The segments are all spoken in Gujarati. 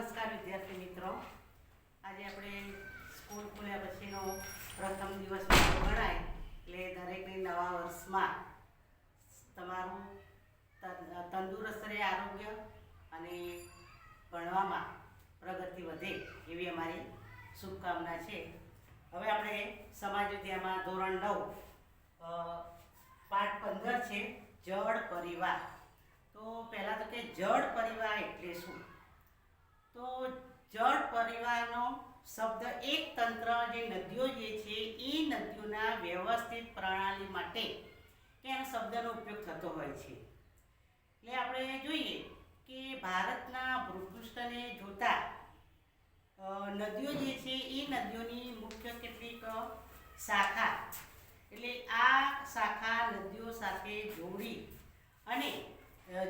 નમસ્કાર વિદ્યાર્થી મિત્રો, આજે આપણે સ્કૂલ ખોલ્યા પછીનો પ્રથમ દિવસ ગણાય એટલે દરેકને નવા વર્ષમાં તમારું તંદુરસ્ત રહે, આરોગ્ય અને ભણવામાં પ્રગતિ વધે એવી અમારી શુભકામના છે. હવે આપણે સમાજ વિદ્યામાં ધોરણ 9 પાઠ 15 છે જળ પરિવાર. તો પહેલાં તો કે જળ પરિવાર એટલે શું? તો જળ પરિવારનો શબ્દ એક તંત્ર જે નદીઓ જે છે એ નદીઓના વ્યવસ્થિત પ્રણાલી માટે કે એનો શબ્દનો ઉપયોગ થતો હોય છે. એટલે આપણે જોઈએ કે ભારતના ભૂપૃષ્ઠને જોતા નદીઓ જે છે એ નદીઓની મુખ્ય કેટલીક શાખા, એટલે આ શાખા નદીઓ સાથે જોડી અને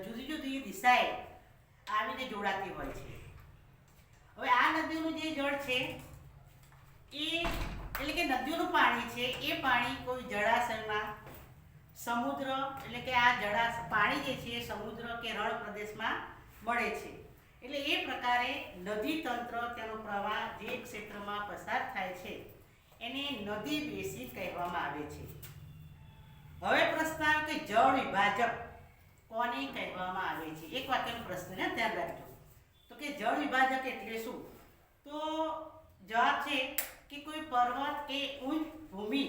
જુદી જુદી દિશાએ આવીને જોડાતી હોય છે. હવે આ નદીઓનું જે જળ છે એ એટલે કે નદીઓનું પાણી છે એ પાણી કોઈ જળાશયમાં, સમુદ્ર એટલે કે આ પાણી જે છે એ સમુદ્ર કે રણ પ્રદેશમાં મળે છે. એટલે એ પ્રકારે નદી તંત્ર તેનો પ્રવાહ જે ક્ષેત્રમાં પસાર થાય છે એને નદી બેસી કહેવામાં આવે છે. હવે પ્રશ્ન આવે કે જળ વિભાજક કોને કહેવામાં આવે છે? એક વાક્યનો પ્રશ્ન ને ધ્યાન રાખજો. તો કે જળ વિભાજક એટલે શું? તો જવાબ છે કે કોઈ પર્વત કે ઉચ્ચ ભૂમિ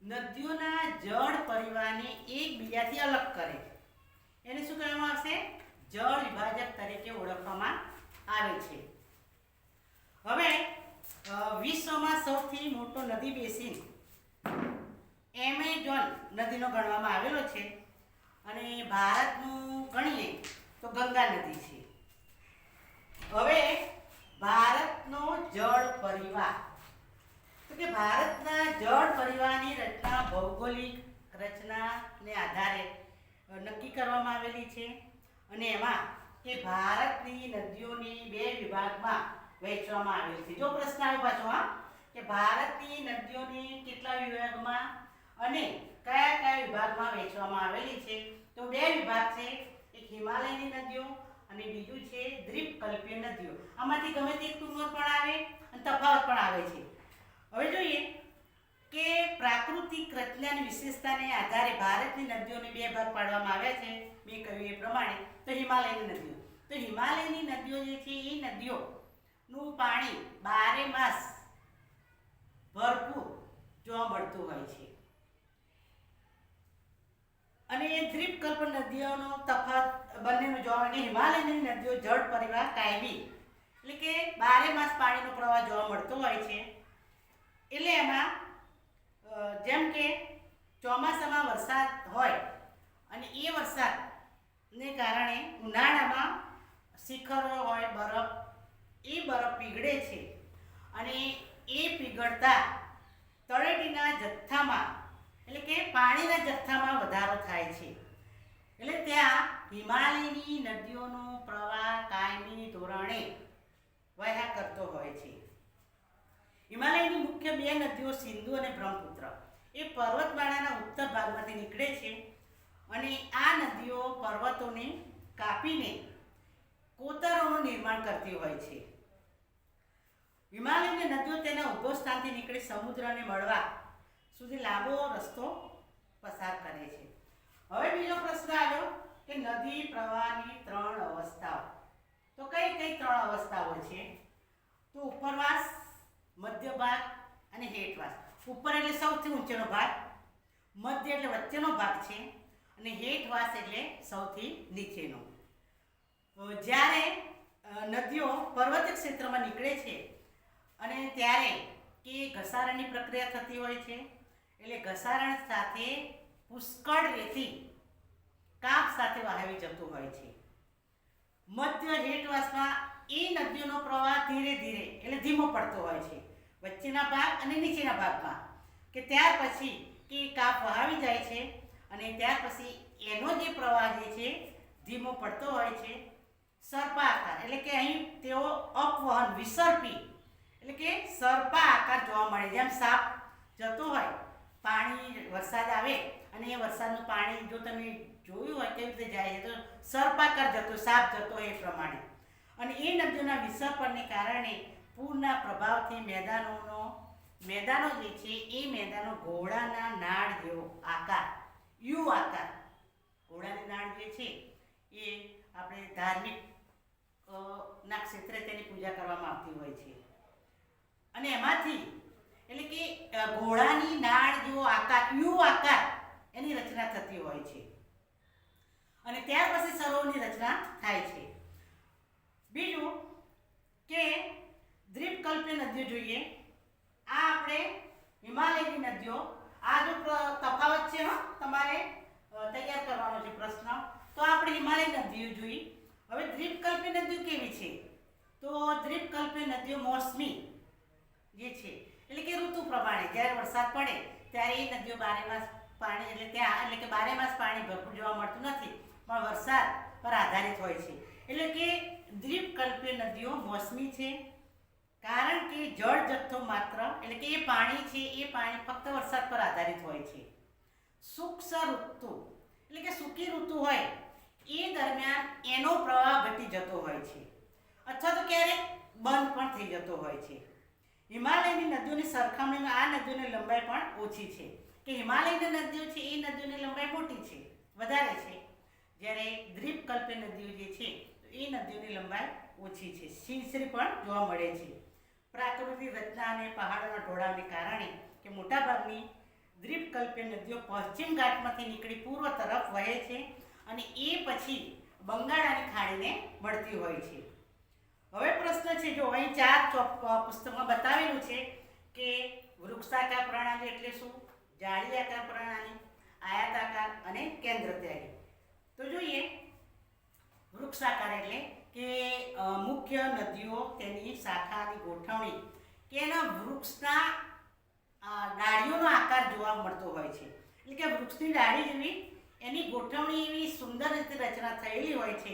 નદીઓના જળ પરિવારને એકબીજાથી અલગ કરે, એને શું કહેવામાં આવશે? જળ વિભાજક તરીકે ઓળખવામાં આવે છે. હવે વિશ્વમાં સૌથી મોટો નદી બેસિન એમેઝોન નદીનો ગણવામાં આવેલો છે અને ભારતનું ગણીએ તો ગંગા નદી છે. હવે ભારતનો જળ પરિવાર, તો કે ભારતના જળ પરિવારની રચના ભૌગોલિક રચનાને આધારે નક્કી કરવામાં આવેલી છે અને એમાં કે ભારતની નદીઓની 2 વિભાગમાં વહેંચવામાં આવેલી છે. જો પ્રશ્ન આવ્યો પાછો કે ભારતની નદીઓની કેટલા વિભાગમાં અને કયા કયા વિભાગમાં વહેંચવામાં આવેલી છે? તો 2 વિભાગ છે, એક હિમાલયની નદીઓ અને બીજું છે દ્વીપકલ્પીય નદીઓ. આમાંથી ગમે તે ટૂંકો પણ આવે અને તફાવત પણ આવે છે. હવે જોઈએ કે પ્રાકૃતિક રચનાની વિશેષતાને આધારે ભારતની નદીઓને 2 ભાગ પાડવામાં આવ્યા છે. મેં કહ્યું એ પ્રમાણે તો હિમાલયની નદીઓ, તો હિમાલયની નદીઓ જે છે એ નદીઓનું પાણી 12 માસ ભરપૂર જોવા મળતું હોય છે. અને દ્વીપકલ્પ નદીઓનો તફાવત બંનેનો જોવા મળે. હિમાલયની નદીઓ જળ પરિવાર કાયમી એટલે કે 12 માસ પાણીનો પ્રવાહ જોવા મળતો હોય છે. એટલે એમાં જેમ કે ચોમાસામાં વરસાદ હોય અને એ વરસાદને કારણે ઉનાળામાં શિખરો હોય, એ બરફ પીગળે છે અને એ પીગળતા તળેટીના જથ્થામાં એટલે કે પાણીના જથ્થામાં વધારો થાય છે. એટલે ત્યાં હિમાલયની નદીઓનો પ્રવાહ કાયમી ધોરણે વહ્યા કરતો હોય છે. હિમાલયની મુખ્ય 2 નદીઓ સિંધુ અને બ્રહ્મપુત્ર એ પર્વતમાળાના ઉત્તર ભાગમાંથી નીકળે છે અને આ નદીઓ પર્વતોને કાપીને કોતરોનું નિર્માણ કરતી હોય છે. હિમાલયની નદીઓ તેના ઉદ્ભવ સ્થાનથી નીકળી સમુદ્રને મળવા સુધી લાંબો રસ્તો પસાર કરે છે. હવે બીજો પ્રશ્ન આવ્યો કે નદી પ્રવાહની 3 અવસ્થાઓ. તો કઈ કઈ 3 અવસ્થાઓ છે? તો ઉપરવાસ, મધ્ય ભાગ અને હેઠવાસ. ઉપર એટલે સૌથી ઊંચેનો ભાગ, મધ્ય એટલે વચ્ચેનો ભાગ છે અને હેઠવાસ એટલે સૌથી નીચેનો. જ્યારે નદીઓ પર્વતીય ક્ષેત્રમાં નીકળે છે અને ત્યારે કે ઘસારણની પ્રક્રિયા થતી હોય છે, એટલે ઘસારણ સાથે પુષ્કળ રેતી કાપ સાથે વહાવી જતું હોય છે. મધ્ય હેઠવાસમાં એ નદીઓનો પ્રવાહ ધીરે ધીરે એટલે ધીમો પડતો હોય છે વચ્ચેના ભાગ અને નીચેના ભાગમાં, કે ત્યાર પછી કે કાપ વહાવી જાય છે અને ત્યાર પછી એનો જે પ્રવાહ જે છે ધીમો પડતો હોય છે. સર્પાકાર એટલે કે અહીં તેઓ અપવહન વિસર્પી એટલે કે સર્પા આકાર જોવા મળે. જેમ સાપ જતો હોય, પાણી વરસાદ આવે અને એ વરસાદનું પાણી જો તમે જોયું હોય કેવી રીતે જાય છે તો સર્પાકાર જતો, સાપ જતો એ પ્રમાણે. અને એ નદીઓના વિસર્પણને કારણે પૂરના પ્રભાવથી મેદાનો જે છે એ મેદાનો ઘોડાના નાળ જેવો આકાર, યુ આકાર, ઘોડાની નાળ જે છે એ આપણે ધાર્મિક ના ક્ષેત્રે તેની પૂજા કરવામાં આવતી હોય છે. અને એમાંથી એટલે કે ઘોડાની નાળ જેવો આકાર, યુ આકાર, એની રચના થતી હોય છે. અને ત્યાર પછી સરોવરની રચના થાય છે. બીજું કે દ્વીપકલ્પીય નદીઓ જોઈએ. આ આપણે હિમાલયની નદીઓ, આ જો તફાવત છે, તમારે તૈયાર કરવાનો છે પ્રશ્ન. તો આપણે હિમાલય નદીઓ જોઈ. હવે દ્વીપકલ્પીય નદીઓ કેવી છે? તો દ્વીપકલ્પીય નદીઓ મોસમી જે છે એટલે કે ઋતુ પ્રમાણે જ્યારે વરસાદ પડે ત્યારે એ નદીઓ બારેમાસ પાણી એટલે કે બારેમાસ પાણી ભરપૂર જોવા મળતું નથી, પણ વરસાદ પર આધારિત હોય છે. એટલે કે દ્વીપકલ્પીય નદીઓ મોસમી છે, કારણ કે જળ જથ્થો માત્ર એટલે કે એ પાણી છે એ પાણી ફક્ત વરસાદ પર આધારિત હોય છે. શુષ્ક ઋતુ એટલે કે સૂકી ઋતુ હોય એ દરમિયાન એનો પ્રવાહ ઘટી જતો હોય છે, અથવા તો ક્યારેક બંધ પણ થઈ જતો હોય છે. હિમાલયની નદીઓની સરખામણીમાં આ નદીઓની લંબાઈ પણ ઓછી છે. કે હિમાલયની નદીઓ છે એ નદીઓની લંબાઈ મોટી છે, વધારે છે, જ્યારે દ્વીપકલ્પીય નદીઓ જે છે એ નદીઓની લંબાઈ ઓછી છે. સિંચરી પણ જોવા મળે છે. પ્રાકૃતિક રચના અને પહાડોના ઢોળાવને કારણે કે મોટાભાગની દ્વીપકલ્પીય નદીઓ પશ્ચિમ ઘાટમાંથી નીકળી પૂર્વ તરફ વહે છે અને એ પછી બંગાળાની ખાડીને મળતી હોય છે. હવે પ્રશ્ન છે, જો અહીં 4 પુસ્તકમાં બતાવેલું છે કે વૃક્ષાકાર પ્રણાલી એટલે શું, જાળીયાકાર પ્રણાલી, આયતાકાર અને કેન્દ્રત્યાગી. તો જોઈએ વૃક્ષાકાર એટલે કે મુખ્ય નદીઓ તેની શાખાની ગોઠવણી કે એના વૃક્ષના ડાળીઓનો આકાર જોવા મળતો હોય છે. એટલે કે વૃક્ષની ડાળી જેવી એની ગોઠવણી એવી સુંદર રીતે રચના થયેલી હોય છે.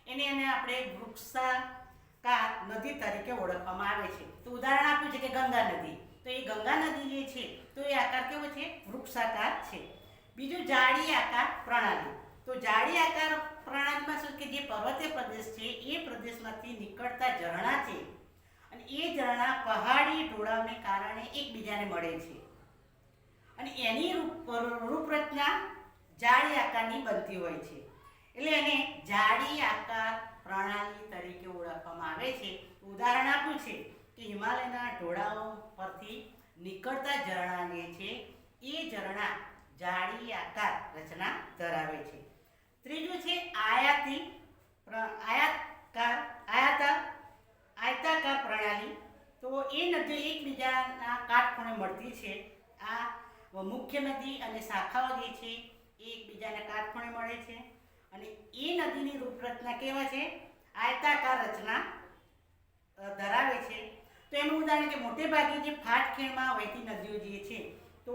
એને આપણે વૃક્ષાકાર નદી તરીકે ઓળખવામાં આવે છે. તો ઉદાહરણ આપ્યું છે કે ગંગા નદી, તો એ ગંગા નદી જે છે તો એ આકાર કેવો છે, વૃક્ષાકાર છે. બીજું જાળી આકાર પ્રણાલી. તો જાળી આકાર પ્રણાલીમાં શું કે જે પર્વતીય પ્રદેશ છે એ પ્રદેશમાંથી નીકળતા ઝરણા છે અને એ ઝરણા પહાડી ઢોળાવને કારણે એકબીજાને મળે છે અને એની રૂપરચના જાળી આકારની બનતી હોય છે. એટલે એને જાળી આકાર પ્રણાલી તરીકે ઓળખવામાં આવે છે. ઉદાહરણ આપ્યું છે કે હિમાલયના ઢોળાવો પરથી નીકળતા ઝરણા જે છે એ ઝરણા જાળી આકાર રચના ધરાવે છે. ત્રીજું છે આયતાકાર પ્રણાલી. તો એ નદીઓ એકબીજાના કાટખૂણે મળતી છે. આ મુખ્ય નદી અને શાખાઓ જે છે એ એકબીજાના કાટખૂણે મળે છે અને એ નદીની રૂપરચના કેવા છે, આયતાકાર રચના ધરાવે છે. તો એનું ઉદાહરણ કે મોટે ભાગે જે ફાટખેણમાં વહેતી નદીઓ જે છે તો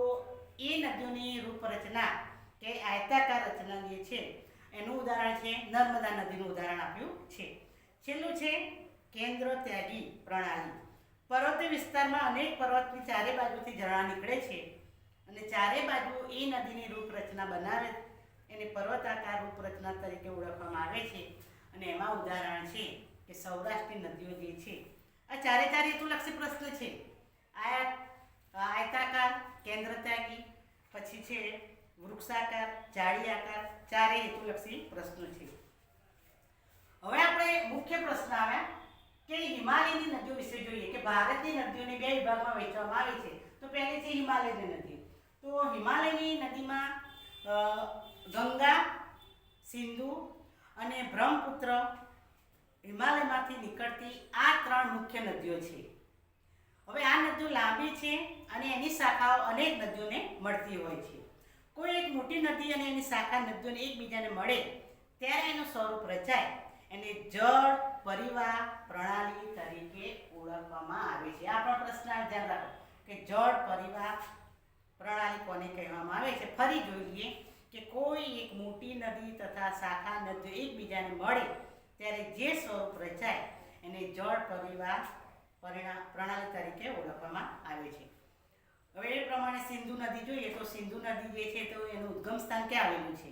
એ નદીઓની રૂપરચના કે આયતાકાર રચના જે છે એનું ઉદાહરણ છે નર્મદા નદીનું ઉદાહરણ આપ્યું છે. છેલ્લું છે કેન્દ્ર ત્યાગી પ્રણાલી. પર્વતીય વિસ્તારમાં અનેક પર્વતની ચારે બાજુથી ઝરણા નીકળે છે અને ચારે બાજુ એ નદીની રૂપરચના બનાવે એને પર્વતાકાર રૂપરચના તરીકે ઓળખવામાં આવે છે. અને એમાં ઉદાહરણ છે કે સૌરાષ્ટ્રની નદીઓ જે છે આ ચારે હેતુલક્ષી પ્રશ્ન છે. આયતાકાર, કેન્દ્ર ત્યાગી, પછી છે વૃક્ષાકાર, જાળી આકાર, ચારે હેતુલક્ષી પ્રશ્નો છે. હવે આપણે મુખ્ય પ્રશ્ન આવ્યા કે હિમાલયની નદીઓ વિશે જોઈએ કે ભારતની નદીઓને 2 વિભાગમાં વહેંચવામાં આવી છે. તો પહેલી છે હિમાલયની નદી. તો હિમાલયની નદીમાં ગંગા, સિંધુ અને બ્રહ્મપુત્ર હિમાલયમાંથી નીકળતી આ 3 મુખ્ય નદીઓ છે. હવે આ નદીઓ લાંબી છે અને એની શાખાઓ અનેક નદીઓને મળતી હોય છે. કોઈ એક મોટી નદી અને એની શાખા નદીઓને એકબીજાને મળે ત્યારે એનું સ્વરૂપ રચાય એને જળ પરિવાહ પ્રણાલી તરીકે ઓળખવામાં આવે છે. આ પણ પ્રશ્ન ધ્યાન રાખો કે જળ પરિવાહ પ્રણાલી કોને કહેવામાં આવે છે. ફરી જોઈએ કે કોઈ એક મોટી નદી તથા શાખા નદીઓ એકબીજાને મળે ત્યારે જે સ્વરૂપ રચાય એને જળ પરિવાહ પ્રણાલી તરીકે ઓળખવામાં આવે છે. હવે એ પ્રમાણે સિંધુ નદી જોઈએ તો સિંધુ નદી જે છે તો એનું ઉદ્ગમ સ્થાન ક્યાં આવેલું છે,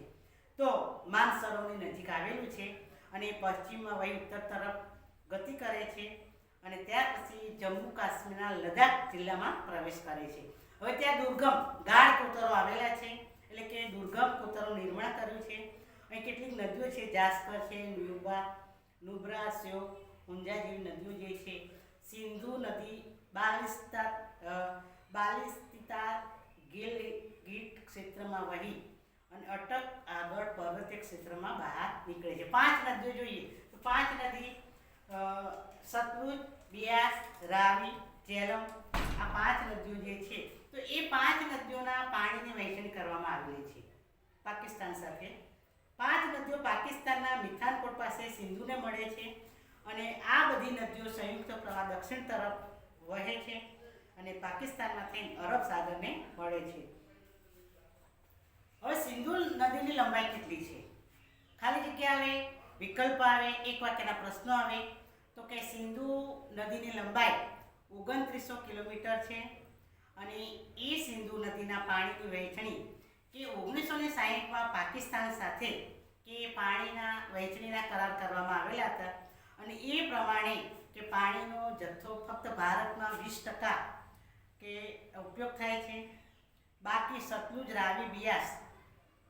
તો માનસરોવરની નજીક આવેલું છે અને પશ્ચિમમાં વહી ઉત્તર તરફ ગતિ કરે છે અને ત્યાર પછી જમ્મુ કાશ્મીરના લદ્દાખ જિલ્લામાં પ્રવેશ કરે છે. હવે ત્યાં દુર્ગમ ગાઢ કોતરો આવેલા છે, એટલે કે દુર્ગમ કોતરો નિર્માણ કર્યું છે. અહીં કેટલીક નદીઓ છે, જાસ્કર છે, નુબ્રા, સ્યોક, ઊંઝા જેવી નદીઓ જે છે. સિંધુ નદી બાલિસ્તિતા ગીટ ક્ષેત્રમાં વહી અને અટક આગળ પર્વતીય ક્ષેત્રમાં બહાર નીકળે છે. 5 નદીઓ જોઈએ તો 5 નદી સતલુજ, બિયાસ, રાવી, ઝેલમ, આ 5 નદીઓ જે છે તો એ 5 નદીઓના પાણીની વહેંચણી કરવામાં આવેલી છે પાકિસ્તાન સાથે. 5 નદીઓ પાકિસ્તાનના મિથાનકોટ પાસે સિંધુને મળે છે અને આ બધી નદીઓ સંયુક્ત પ્રવાહ દક્ષિણ તરફ વહે છે અને પાકિસ્તાનમાંથી અરબ સાગરને મળે છે. હવે સિંધુ નદીની લંબાઈ કેટલી છે? ખાલી જગ્યા આવે, વિકલ્પ આવે, એક વાક્યના પ્રશ્નો આવે તો કે સિંધુ નદીની લંબાઈ 2900 કિલોમીટર છે અને એ સિંધુ નદીના પાણીની વહેંચણી કે 1960માં પાકિસ્તાન સાથે કે પાણીના વહેંચણીના કરાર કરવામાં આવેલા હતા અને એ પ્રમાણે કે પાણીનો જથ્થો ફક્ત ભારતમાં 20% કે ઉપયોગ થાય છે, બાકી સતલુજ, રાવી, બિયાસ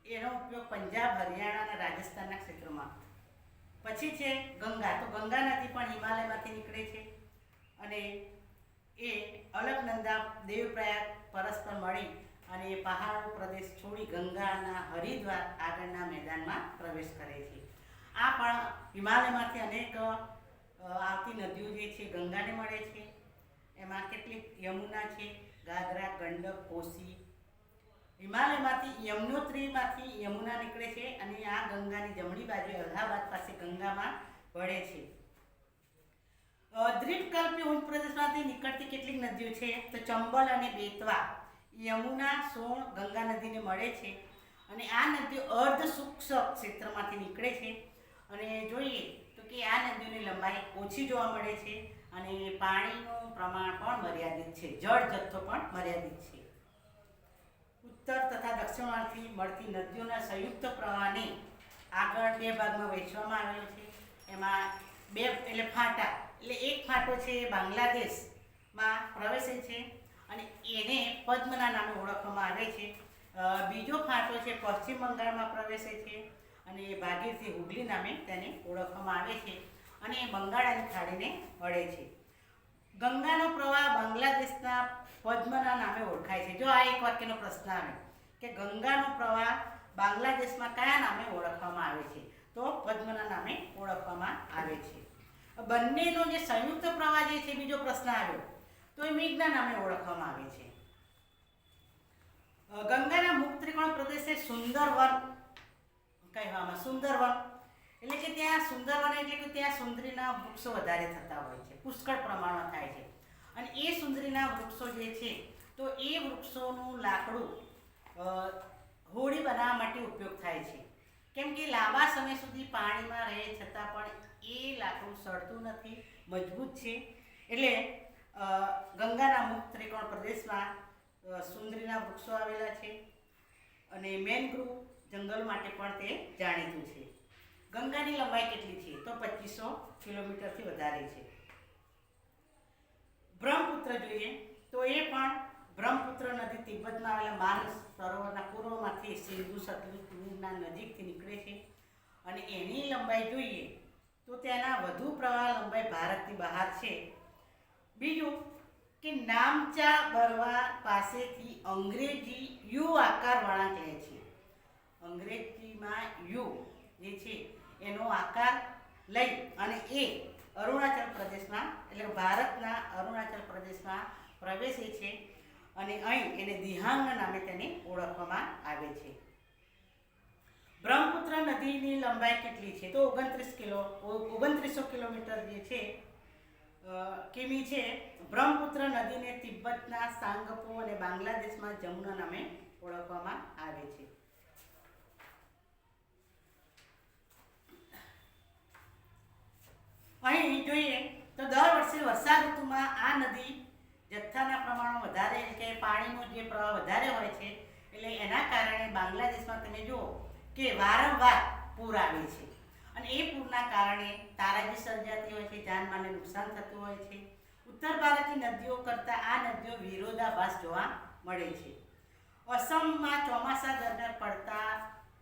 એનો ઉપયોગ પંજાબ, હરિયાણા અને રાજસ્થાનના ક્ષેત્રોમાં. પછી છે ગંગા. તો ગંગા નદી પણ હિમાલયમાંથી નીકળે છે અને એ અલકનંદા, દેવપ્રયાગ પરસ્પર મળી અને એ પહાડો પ્રદેશ છોડી ગંગાના હરિદ્વાર આગળના મેદાનમાં પ્રવેશ કરે છે. આ પણ હિમાલયમાંથી અનેક આવતી નદીઓ જે છે ગંગાને મળે છે. એમાં કેટલીક યમુના છે, ગાગરા, ગંડક, કોસી. હિમાલયમાંથી યમનોત્રીમાંથી યમુના નીકળે છે અને આ ગંગાની જમણી બાજુ અલ્હાબાદ પાસે ગંગામાં ભળે છે. દ્વીપકલ્પી ઉચ્ચ પ્રદેશમાંથી નીકળતી કેટલીક નદીઓ છે તો ચંબલ અને બેતવા, યમુના, સોણ, ગંગા નદીને મળે છે અને આ નદીઓ અર્ધ શુષ્ક ક્ષેત્રમાંથી નીકળે છે અને જોઈએ તો કે આ નદીઓની લંબાઈ ઓછી જોવા મળે છે અને પાણીનું પ્રમાણ પણ મર્યાદિત છે, જળ જથ્થો પણ મર્યાદિત છે. ઉત્તર તથા દક્ષિણમાંથી મળતી નદીઓના સંયુક્ત પ્રવાહને આગળ 2 ભાગમાં વહેંચવામાં આવેલો છે. એમાં 2 એટલે ફાટા, એટલે એક ફાટો છે એ બાંગ્લાદેશમાં પ્રવેશે છે અને એને પદ્મના નામે ઓળખવામાં આવે છે. બીજો ફાટો છે પશ્ચિમ બંગાળમાં પ્રવેશે છે અને એ ભાગીરથી હુગલી નામે તેને ઓળખવામાં આવે છે અને એ બંગાળાની ખાડીને મળે છે. ગંગાનો પ્રવાહ બાંગ્લાદેશના પદ્મના નામે ઓળખાય છે. જો આ એક વાક્યનો પ્રશ્ન આવે કે ગંગાનો પ્રવાહ બાંગ્લાદેશમાં કયા નામે ઓળખવામાં આવે છે તો પદ્મના નામે ઓળખવામાં આવે છે. બંનેનો જે સંયુક્ત પ્રવાહ જે છે બીજો પ્રશ્ન આવ્યો તો એ મેઘના નામે ઓળખવામાં આવે છે. ગંગાના મુખ ત્રિકોણ પ્રદેશને સુંદરવન કહેવામાં. સુંદરવન એટલે કે ત્યાં સુંદરવન એટલે કે ત્યાં સુંદરીના વૃક્ષો વધારે થતા હોય છે, પુષ્કળ પ્રમાણમાં થાય છે અને એ સુંદરીના વૃક્ષો જે છે તો એ વૃક્ષોનું લાકડું હોડી બનાવવા માટે ઉપયોગ થાય છે. કેમ કે લાંબા સમય સુધી પાણીમાં રહે છતાં પણ એ લાકડું સડતું નથી, મજબૂત છે. એટલે ગંગાના મુખ ત્રિકોણ પ્રદેશમાં સુંદરીના વૃક્ષો આવેલા છે અને મેનગ્રુવ જંગલ માટે પણ તે જાણીતું છે. ગંગાની લંબાઈ કેટલી છે તો 2500 કિલોમીટરથી વધારે છે. બ્રહ્મપુત્ર જોઈએ તો એ પણ બ્રહ્મપુત્ર નદી તિબ્બતમાં આવેલા માનસ સરોવરના પૂર્વમાંથી સિંધુ સતલુજના નજીકથી નીકળે છે અને એની લંબાઈ જોઈએ તો તેના વધુ પ્રવાહ લંબાઈ ભારતની બહાર છે. બીજું કે નામચા બરવા પાસેથી અંગ્રેજી યુ આકાર વળાંક લે છે. અંગ્રેજીમાં યુ જે છે એનો આકાર લઈ અને એ અરુણાચલ પ્રદેશમાં એટલે ભારતના અરુણાચલ પ્રદેશમાં પ્રવેશે છે અને અહીં એને દિહાંગ નામે તેને ઓળખવામાં આવે છે. બ્રહ્મપુત્ર નદીની લંબાઈ કેટલી છે તો 2900 કિલોમીટર જે છે કિમી છે. બ્રહ્મપુત્ર નદીને તિબ્બતના સાંગપો અને બાંગ્લાદેશમાં જમુના નામે ઓળખવામાં આવે છે. અહીં જોઈએ તો દર વર્ષે વર્ષા ઋતુમાં આ નદી જથ્થાના પ્રમાણમાં વધારે એટલે કે પાણીનો જે પ્રવાહ વધારે હોય છે એટલે એના કારણે બાંગ્લાદેશમાં તમે જુઓ કે વારંવાર પૂર આવે છે અને એ પૂરના કારણે તારાજી સર્જાતી હોય છે, જાનમાલને નુકસાન થતું હોય છે. ઉત્તર ભારતની નદીઓ કરતાં આ નદીઓ વિરોધાભાસ જોવા મળે છે. અસમમાં ચોમાસા દરમિયાન પડતા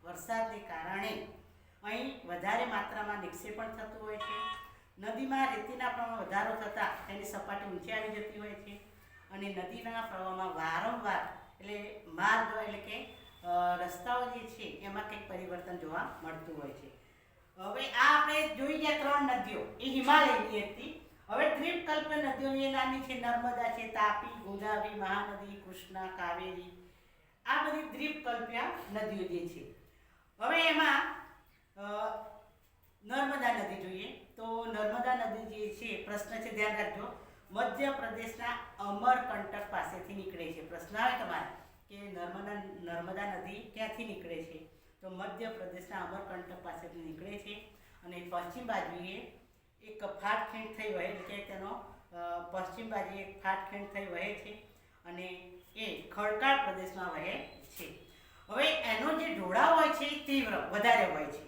વરસાદને કારણે અહીં વધારે માત્રામાં નિક્ષેપણ થતું હોય છે. નદીમાં રેતીના પ્રમાણમાં વધારો થતાં તેની સપાટી ઊંચી આવી જતી હોય છે અને નદીના પ્રવાહમાં વારંવાર એટલે માર્ગ એટલે કે રસ્તાઓ જે છે એમાં કંઈક પરિવર્તન જોવા મળતું હોય છે. હવે આ આપણે જોઈ ગયા 3 નદીઓ, એ હિમાલયની હતી. હવે દ્વીપકલ્પ નદીઓ એ નાની છે, નર્મદા છે, તાપી, ગોદાવરી, મહાનદી, કૃષ્ણા, કાવેરી, આ બધી દ્વીપકલ્પીય નદીઓ જે છે. હવે એમાં નર્મદા નદી જોઈએ તો નર્મદા નદી જે છે, પ્રશ્ન છે ધ્યાન રાખજો, મધ્યપ્રદેશના અમરકંટક પાસેથી નીકળે છે. પ્રશ્ન આવે તમારે કે નર્મદા નદી ક્યાંથી નીકળે છે, તો મધ્યપ્રદેશના અમરકંટક પાસેથી નીકળે છે અને પશ્ચિમ બાજુએ એક ફાટખેંડ થઈ વહે એટલે કે તેનો પશ્ચિમ બાજુએ એક ફાટખેંડ થઈ વહે છે અને એ ખડકાળ પ્રદેશમાં વહે છે. હવે એનો જે ઢોળાવ હોય છે એ તીવ્ર વધારે હોય છે,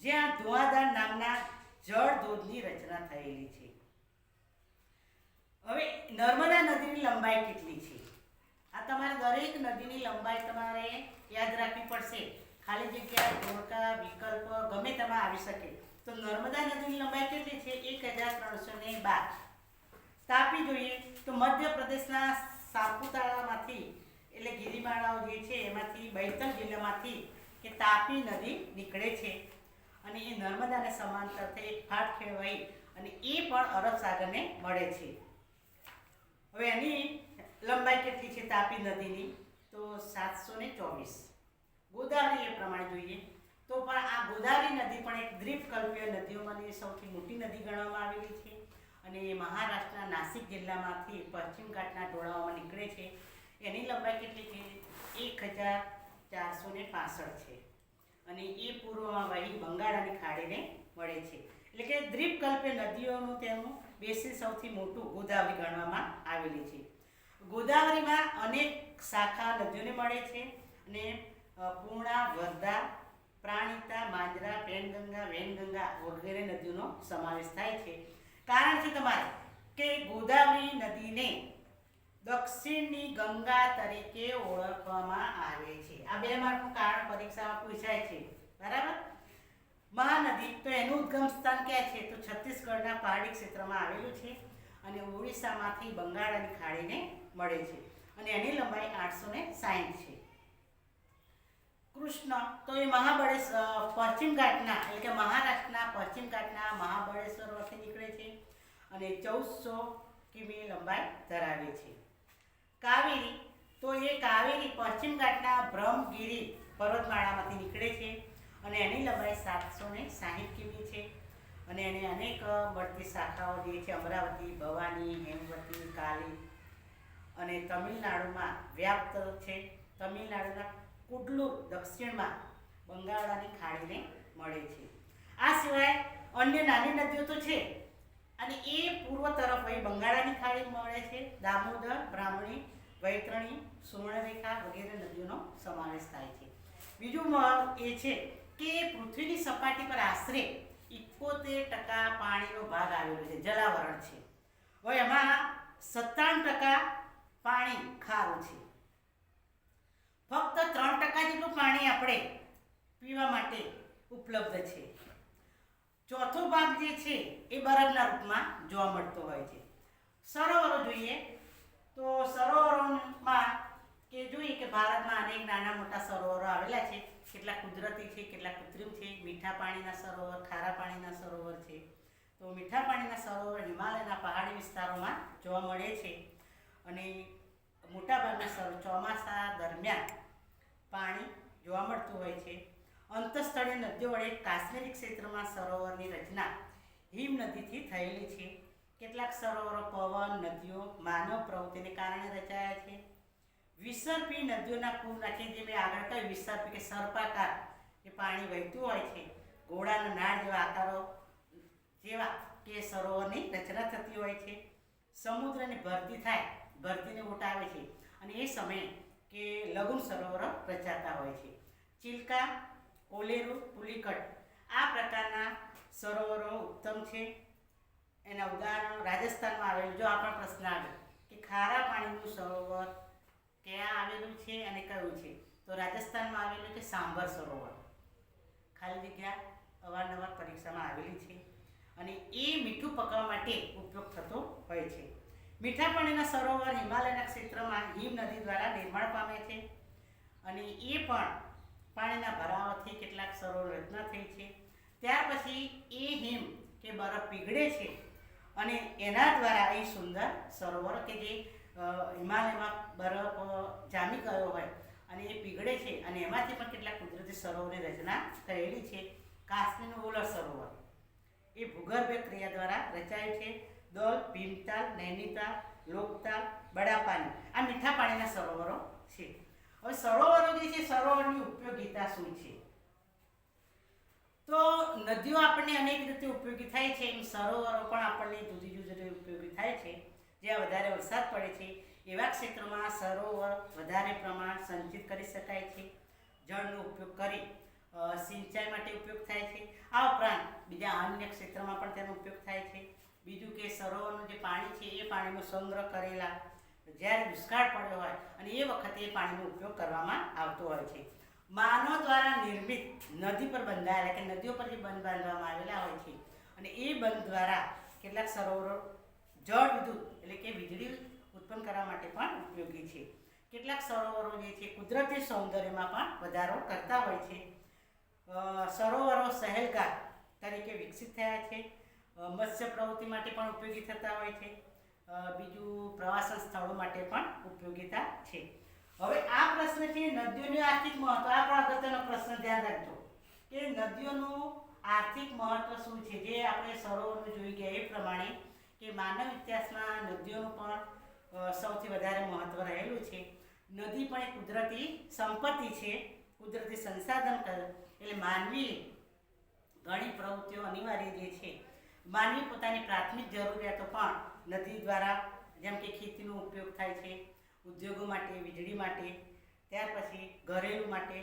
જ્યાં ધુઆધાર નામના જળ ધોધની રચના થયેલી છે. હવે નર્મદા નદીની લંબાઈ કેટલી છે? આ તમારે દરેક નદીની લંબાઈ તમારે યાદ રાખવી પડશે. ખાલી જગ્યા, ધોળકા, વિકલ્પ ગમે તેમાં આવી શકે. તો નર્મદા નદીની લંબાઈ કેટલી છે? 1312. તાપી જોઈએ તો મધ્યપ્રદેશના સાપુતારામાંથી એટલે ગિરિમાળાઓ જે છે એમાંથી બૈતલ જિલ્લામાંથી કે તાપી નદી નીકળે છે અને એ નર્મદાને સમાંતર થઈ એક ફાટખેડ વહી અને એ પણ અરબ સાગરને મળે છે. હવે એની લંબાઈ કેટલી છે તાપી નદીની? તો 724. ગોદાવરી એ પ્રમાણે જોઈએ તો પણ આ ગોદાવરી નદી પણ એક દ્વીપકલ્પીય નદીઓમાંની સૌથી મોટી નદી ગણવામાં આવેલી છે અને એ મહારાષ્ટ્રના નાસિક જિલ્લામાંથી પશ્ચિમ ઘાટના ઢોળાવમાં નીકળે છે. એની લંબાઈ કેટલી છે? 1465 છે અને એ પૂર્વમાં વહી બંગાળાની ખાડીને મળે છે. એટલે કે દ્વીપકલ્પીય નદીઓનું તેનું બેસી સૌથી મોટું ગોદાવરી ગણવામાં આવેલી છે. ગોદાવરીમાં અનેક શાખા નદીઓને મળે છે અને પૂર્ણા, વર્ધા, પ્રાણિતા, માંજરા, પેનગંગા, વેનગંગા વગેરે નદીઓનો સમાવેશ થાય છે. કારણ છે તમારે કે ગોદાવરી નદીને દક્ષિણની ગંગા તરીકે ઓળખવામાં આવે છે. આ 2 માર્કનું કારણ પરીક્ષામાં પૂછાય છે, બરાબર. મહાનદી તો એનું ઉદ્ગમ સ્થાન ક્યાં છે? તો છત્તીસગઢના પહાડી ક્ષેત્રમાં આવેલું છે અને ઓડિશામાંથી બંગાળાની ખાડીને મળે છે અને એની લંબાઈ 860 છે. કૃષ્ણ તો એ પશ્ચિમ ઘાટના એટલે કે મહારાષ્ટ્રના પશ્ચિમ ઘાટના મહાબળેશ્વરથી નીકળે છે અને 1400 કિમી લંબાઈ ધરાવે છે. કાવેરી તો એ કાવેરી પશ્ચિમ ઘાટના બ્રહ્મગીરી પર્વતમાળામાંથી નીકળે છે અને એની લંબાઈ 760 કિમી છે અને એને અનેક મળતી શાખાઓ જે છે અમરાવતી, ભવાની, હેમવતી, કાલી અને તમિલનાડુમાં વ્યાપ્ત છે. તમિલનાડુના કુડલુર દક્ષિણમાં બંગાળાની ખાડીને મળે છે. આ સિવાય અન્ય નાની નદીઓ તો છે અને એ પૂર્વ તરફ વહી બંગાળાની ખાડી મળે છે. દામોદર, બ્રાહ્મણી, વૈતરણી, સુવર્ણરેખા વગેરે નદીઓનો સમાવેશ થાય છે. બીજું એ છે કે પૃથ્વીની સપાટી પર આશરે 71% પાણીનો ભાગ આવેલો છે, જલાવરણ છે. હવે એમાં 97% પાણી ખારું છે. ફક્ત 3% જેટલું પાણી આપણે પીવા માટે ઉપલબ્ધ છે. ચોથો ભાગ જે છે એ બરફના રૂપમાં જોવા મળતો હોય છે. સરોવરો જોઈએ તો સરોવરોમાં કે જોઈએ કે ભારતમાં અનેક નાના મોટા સરોવરો આવેલા છે. કેટલાક કુદરતી છે, કેટલાક કૃત્રિમ છે. મીઠા પાણીના સરોવર, ખારા પાણીના સરોવર છે. તો મીઠા પાણીના સરોવર હિમાલયના પહાડી વિસ્તારોમાં જોવા મળે છે અને મોટાભાગના ચોમાસા દરમિયાન પાણી જોવા મળતું હોય છે. અંતઃસ્થળીય નદીઓ વડે કાશ્મીરી ક્ષેત્રમાં સરોવરની રચના હિમ નદીથી થયેલી છે. કેટલાક સરોવરો પવન, નદીઓ, માનવ પ્રવૃત્તિને કારણે રચાયા છે. વિસર્પી નદીઓના પૂર નાખી જે મેં આગળ કહ્યું, વિસર્પી કે સર્પાકાર જે પાણી વહેતું હોય છે, ઘોડાના નાળ જેવા આકારો જેવા કે સરોવરની રચના થતી હોય છે. સમુદ્રની ભરતી થાય, ભરતીને ઓટ આવે છે અને એ સમયે કે લઘુ સરોવરો રચાતા હોય છે. ચિલ્કા, કોલેરુ, પુલિકટ આ પ્રકારના સરોવરો ઉત્તમ છે. એના ઉદાહરણો રાજસ્થાનમાં આવેલું, જો આપણો પ્રશ્ન આવે કે ખારા પાણીનું સરોવર ક્યાં આવેલું છે અને કયું છે, તો રાજસ્થાનમાં આવેલું છે સાંભર સરોવર. ખાલી જગ્યા અવારનવાર પરીક્ષામાં આવેલી છે અને એ મીઠું પકવવા માટે ઉપયોગ થતો હોય છે. મીઠા પાણીના સરોવર હિમાલયના ક્ષેત્રમાં હિમ નદી દ્વારા નિર્માણ પામે છે અને એ પણ પાણીના ભરાવાથી કેટલાક સરોવર રચના થઈ છે. ત્યાર પછી એ હિમ કે બરફ પીગળે છે અને એના દ્વારા એ સુંદર સરોવર કે જે હિમાલયમાં બરફ જામી ગયો હોય અને એ પીગળે છે અને એમાંથી પણ કેટલાક કુદરતી સરોવરની રચના થયેલી છે. કાશ્મીરનું ઉલર સરોવર એ ભૂગર્ભ ક્રિયા દ્વારા રચાયું છે. દોલ, ભીમતાલ, નૈનીતાલ, લોકતાલ, બડાપાની આ મીઠા પાણીના સરોવરો છે. હવે સરોવરો જે છે, સરોવરની ઉપયોગિતા શું છે? તો નદીઓ આપણને અનેક રીતે ઉપયોગી થાય છે, એમ સરોવરો પણ આપણને જુદી જુદી રીતે ઉપયોગી થાય છે. જ્યાં વધારે વરસાદ પડે છે એવા ક્ષેત્રોમાં સરોવર વધારે પ્રમાણ સંચિત કરી શકાય છે. જળનો ઉપયોગ કરી સિંચાઈ માટે ઉપયોગ થાય છે. આ ઉપરાંત બીજા અન્ય ક્ષેત્રમાં પણ તેનો ઉપયોગ થાય છે. બીજું કે સરોવરનું જે પાણી છે એ પાણીનો સંગ્રહ કરેલા જ્યારે દુષ્કાળ પડ્યો હોય અને એ વખતે એ પાણીનો ઉપયોગ કરવામાં આવતો હોય છે. માનવ દ્વારા નિર્મિત નદી પર બંધાયેલા કે નદીઓ પર જે બંધ બાંધવામાં આવેલા હોય છે અને એ બંધ દ્વારા કેટલાક સરોવરો જળ વિદ્યુત એટલે કે વીજળી ઉત્પન્ન કરવા માટે પણ ઉપયોગી છે. કેટલાક સરોવરો જે છે કુદરતી સૌંદર્યમાં પણ વધારો કરતા હોય છે. સરોવરો સહેલગાહ તરીકે વિકસિત થયા છે. મત્સ્ય પ્રવૃત્તિ માટે પણ ઉપયોગી થતા હોય છે. બીજું પ્રવાસન સ્થળો માટે પણ ઉપયોગીતા છે. હવે આ પ્રશ્ન છે નદીઓનું આર્થિક મહત્વ. આ પણ અગત્યનો પ્રશ્ન, ધ્યાન રાખજો કે નદીઓનું આર્થિક મહત્વ શું છે. જે આપણે સરોવરનું જોઈ ગયા એ પ્રમાણે કે માનવ ઇતિહાસમાં નદીઓનું પણ સૌથી વધારે મહત્વ રહેલું છે. નદી પણ એક કુદરતી સંપત્તિ છે, કુદરતી સંસાધન એટલે માનવી ઘણી પ્રવૃત્તિઓ અનિવાર્ય જે છે. માનવી પોતાની પ્રાથમિક જરૂરિયાતો પણ નદી દ્વારા, જેમ કે ખેતીનો ઉપયોગ થાય છે, ઉદ્યોગો માટે, વીજળી માટે, ત્યાર પછી ઘરેલું માટે.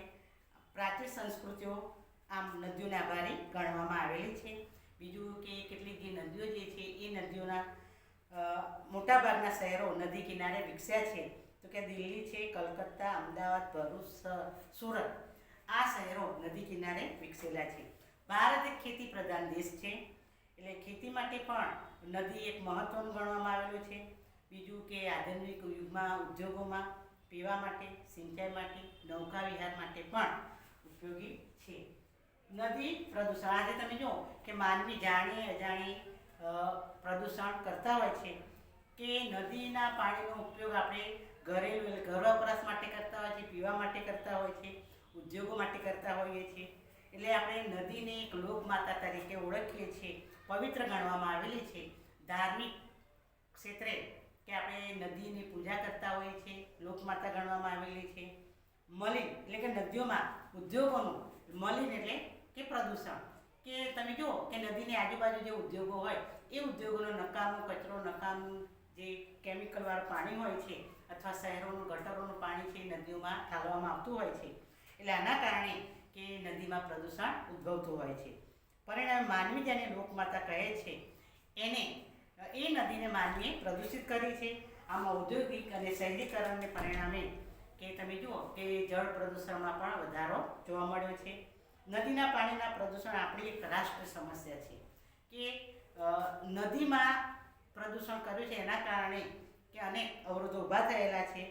પ્રાચીન સંસ્કૃતિઓ આમ નદીઓને આભારી ગણવામાં આવેલી છે. બીજું કે કેટલીક જે નદીઓ જે છે એ નદીઓના મોટાભાગના શહેરો નદી કિનારે વિકસ્યા છે. તો કે દિલ્હી છે, કલકત્તા, અમદાવાદ, ભરૂચ, સુરત આ શહેરો નદી કિનારે વિકસેલા છે. ભારત એક ખેતી પ્રધાન દેશ છે એટલે ખેતી માટે પણ નદી એક મહત્વનું ગણવામાં આવેલું છે. બીજું કે આધુનિક યુગમાં ઉદ્યોગોમાં, પીવા માટે, સિંચાઈ માટે, નૌકા વિહાર માટે પણ ઉપયોગી છે. નદી પ્રદૂષણ, આજે તમે જુઓ કે માનવી જાણી અજાણી પ્રદૂષણ કરતા હોય છે કે નદીના પાણીનો ઉપયોગ આપણે ઘરેલું ઘર વપરાશ માટે કરતા હોય છે, પીવા માટે કરતા હોય છે, ઉદ્યોગો માટે કરતા હોઈએ છીએ. એટલે આપણે નદીને એક લોકમાતા તરીકે ઓળખીએ છીએ, પવિત્ર ગણવામાં આવેલી છે. ધાર્મિક ક્ષેત્રે કે આપણે નદીની પૂજા કરતા હોઈએ છીએ, લોકમાતા ગણવામાં આવેલી છે. મલિન એટલે કે નદીઓમાં ઉદ્યોગોનું, મલિન એટલે કે પ્રદૂષણ, કે તમે જુઓ કે નદીની આજુબાજુ જે ઉદ્યોગો હોય એ ઉદ્યોગોનો નકામો કચરો, નકામું જે કેમિકલવાળું પાણી હોય છે અથવા શહેરોનું ગટરોનું પાણી છે નદીઓમાં ઠાલવવામાં આવતું હોય છે. એટલે આના કારણે કે નદીમાં પ્રદૂષણ ઉદ્ભવતું હોય છે. પરિણામે માનવી જેને લોકમાતા કહે છે એને એ નદીને માનવીએ પ્રદૂષિત કરી છે. આમાં ઔદ્યોગિક અને શહેરીકરણને પરિણામે કે તમે જુઓ કે જળ પ્રદૂષણમાં પણ વધારો જોવા મળ્યો છે. નદીના પાણીના પ્રદૂષણ આપણી એક રાષ્ટ્રીય સમસ્યા છે કે નદીમાં પ્રદૂષણ કર્યું છે એના કારણે કે અનેક અવરોધો ઊભા થયેલા છે.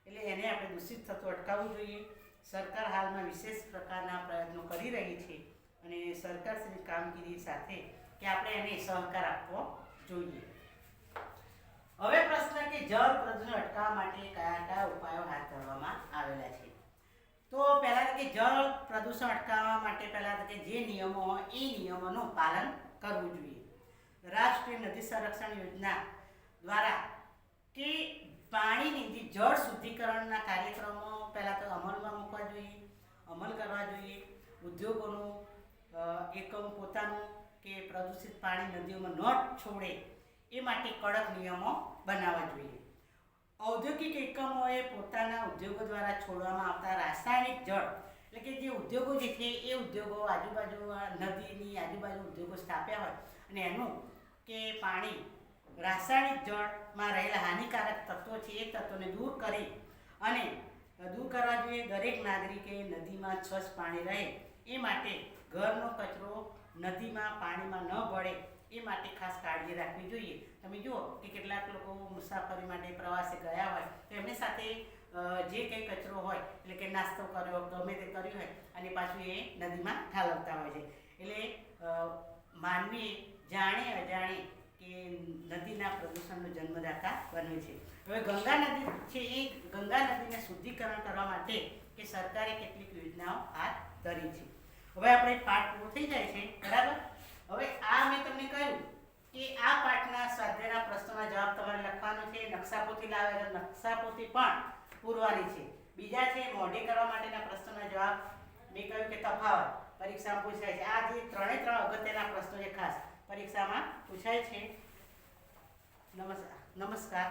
એટલે એને આપણે દૂષિત થતું અટકાવવું જોઈએ. સરકાર હાલમાં વિશેષ પ્રકારના પ્રયત્નો કરી રહી છે અને સરકારશ્રીની કામગીરી સાથે કે આપણે એને સહકાર આપવો જોઈએ. હવે પ્રશ્ન કે જળ પ્રદૂષણ અટકાવવા માટે કયા કયા ઉપાયો હાથ ધરવામાં આવેલા છે. તો પહેલાં કે જળ પ્રદૂષણ અટકાવવા માટે પહેલાં કે જે નિયમો હોય એ નિયમોનું પાલન કરવું જોઈએ. રાષ્ટ્રીય નદી સંરક્ષણ યોજના દ્વારા કે પાણીની જે જળ શુદ્ધિકરણના કાર્યક્રમો પહેલાં તો અમલમાં મૂકવા જોઈએ, અમલ કરવા જોઈએ. ઉદ્યોગોનું એકમ પોતાનું કે પ્રદૂષિત પાણી નદીઓમાં ન છોડે એ માટે કડક નિયમો બનાવવા જોઈએ. ઔદ્યોગિક એકમોએ પોતાના ઉદ્યોગો દ્વારા છોડવામાં આવતા રાસાયણિક જળ એટલે કે જે ઉદ્યોગો જે છે એ ઉદ્યોગો આજુબાજુ નદીની આજુબાજુ ઉદ્યોગો સ્થાપ્યા હોય અને એનું કે પાણી રાસાયણિક જળમાં રહેલા હાનિકારક તત્વો છે એ તત્વોને દૂર કરી અને દૂર કરવા જોઈએ. દરેક નાગરિકે નદીમાં સ્વચ્છ પાણી રહે એ માટે ઘરનો કચરો નદીમાં પાણીમાં ન ભળે એ માટે ખાસ કાળજી રાખવી જોઈએ. તમે જુઓ કે કેટલાક લોકો મુસાફરી માટે પ્રવાસે ગયા હોય તો એમની સાથે જે કંઈ કચરો હોય એટલે કે નાસ્તો કર્યો ગમે તે કર્યું હોય અને પાછું એ નદીમાં ઠાલવતા હોય છે. એટલે માનવીએ જાણે અજાણે કે નદીના પ્રદૂષણનો જન્મદાતા બને છે. હવે ગંગા નદી છે એ ગંગા નદીને શુદ્ધિકરણ કરવા માટે કે સરકારે કેટલીક યોજનાઓ હાથ ધરી છે. હવે આપણે પાઠ પૂરો થઈ જાય છે, બરાબર. હવે આ મેં તમને કહ્યું કે આ પાઠના સ્વાધ્યાયના પ્રશ્નોના જવાબ તમારે લખવાનો છે. નકશાપોથી લાવે તો નકશાપોથી પણ પૂરવાની છે. બીજા છે મોઢે કરવા માટેના પ્રશ્નોના જવાબ. મેં કહ્યું કે તફાવત પરીક્ષામાં પૂછાય છે. આ જે ત્રણે અગત્યના પ્રશ્નો છે ખાસ પરીક્ષામાં પૂછાય છે. નમસ્કાર.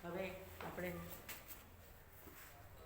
હવે આપણે